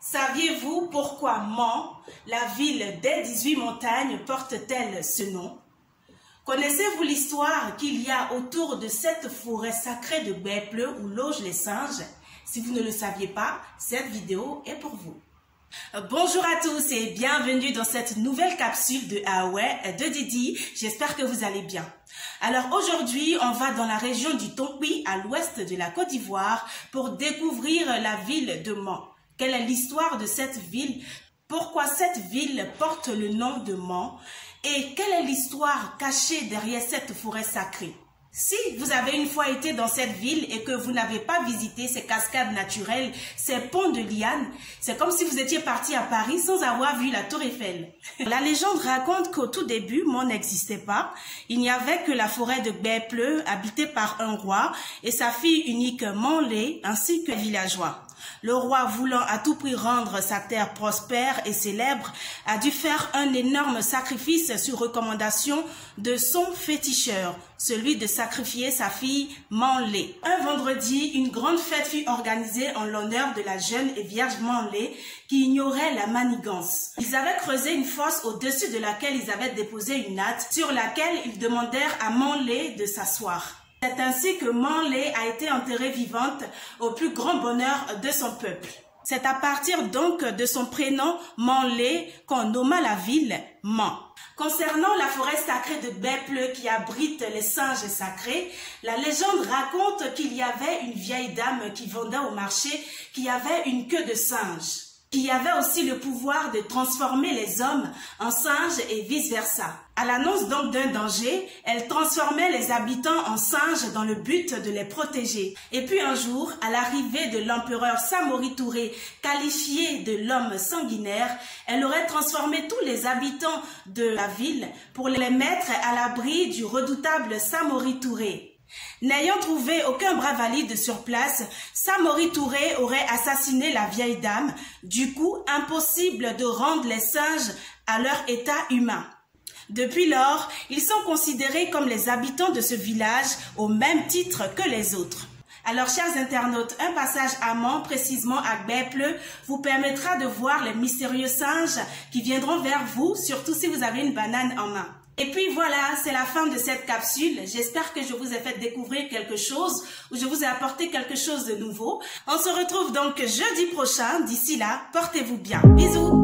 Saviez-vous pourquoi Mans, la ville des 18 montagnes, porte-t-elle ce nom? Connaissez-vous l'histoire qu'il y a autour de cette forêt sacrée de Bèple où logent les singes? Si vous ne le saviez pas, cette vidéo est pour vous. Bonjour à tous et bienvenue dans cette nouvelle capsule de Aoué de Didi. J'espère que vous allez bien. Alors aujourd'hui, on va dans la région du Tonkpi, à l'ouest de la Côte d'Ivoire, pour découvrir la ville de Mans. Quelle est l'histoire de cette ville? Pourquoi cette ville porte le nom de Mans? Et quelle est l'histoire cachée derrière cette forêt sacrée? Si vous avez une fois été dans cette ville et que vous n'avez pas visité ces cascades naturelles, ces ponts de lianes, c'est comme si vous étiez parti à Paris sans avoir vu la Tour Eiffel. La légende raconte qu'au tout début, Mans n'existait pas. Il n'y avait que la forêt de Bèple, habitée par un roi et sa fille unique Manlé, ainsi que les villageois. Le roi, voulant à tout prix rendre sa terre prospère et célèbre, a dû faire un énorme sacrifice sur recommandation de son féticheur, celui de sacrifier sa fille Manlé. Un vendredi, une grande fête fut organisée en l'honneur de la jeune et vierge Manlé qui ignorait la manigance. Ils avaient creusé une fosse au-dessus de laquelle ils avaient déposé une natte sur laquelle ils demandèrent à Manlé de s'asseoir. C'est ainsi que Manlé a été enterrée vivante au plus grand bonheur de son peuple. C'est à partir donc de son prénom Manlé qu'on nomma la ville Mans. Concernant la forêt sacrée de Bèple qui abrite les singes sacrés, la légende raconte qu'il y avait une vieille dame qui vendait au marché qui avait une queue de singe, qui avait aussi le pouvoir de transformer les hommes en singes et vice-versa. À l'annonce donc d'un danger, elle transformait les habitants en singes dans le but de les protéger. Et puis un jour, à l'arrivée de l'empereur Samori Touré, qualifié de l'homme sanguinaire, elle aurait transformé tous les habitants de la ville pour les mettre à l'abri du redoutable Samori Touré. N'ayant trouvé aucun bras valide sur place, Samori Touré aurait assassiné la vieille dame. Du coup, impossible de rendre les singes à leur état humain. Depuis lors, ils sont considérés comme les habitants de ce village au même titre que les autres. Alors, chers internautes, un passage à Mans, précisément à Bèple, vous permettra de voir les mystérieux singes qui viendront vers vous, surtout si vous avez une banane en main. Et puis voilà, c'est la fin de cette capsule. J'espère que je vous ai fait découvrir quelque chose ou je vous ai apporté quelque chose de nouveau. On se retrouve donc jeudi prochain. D'ici là, portez-vous bien. Bisous!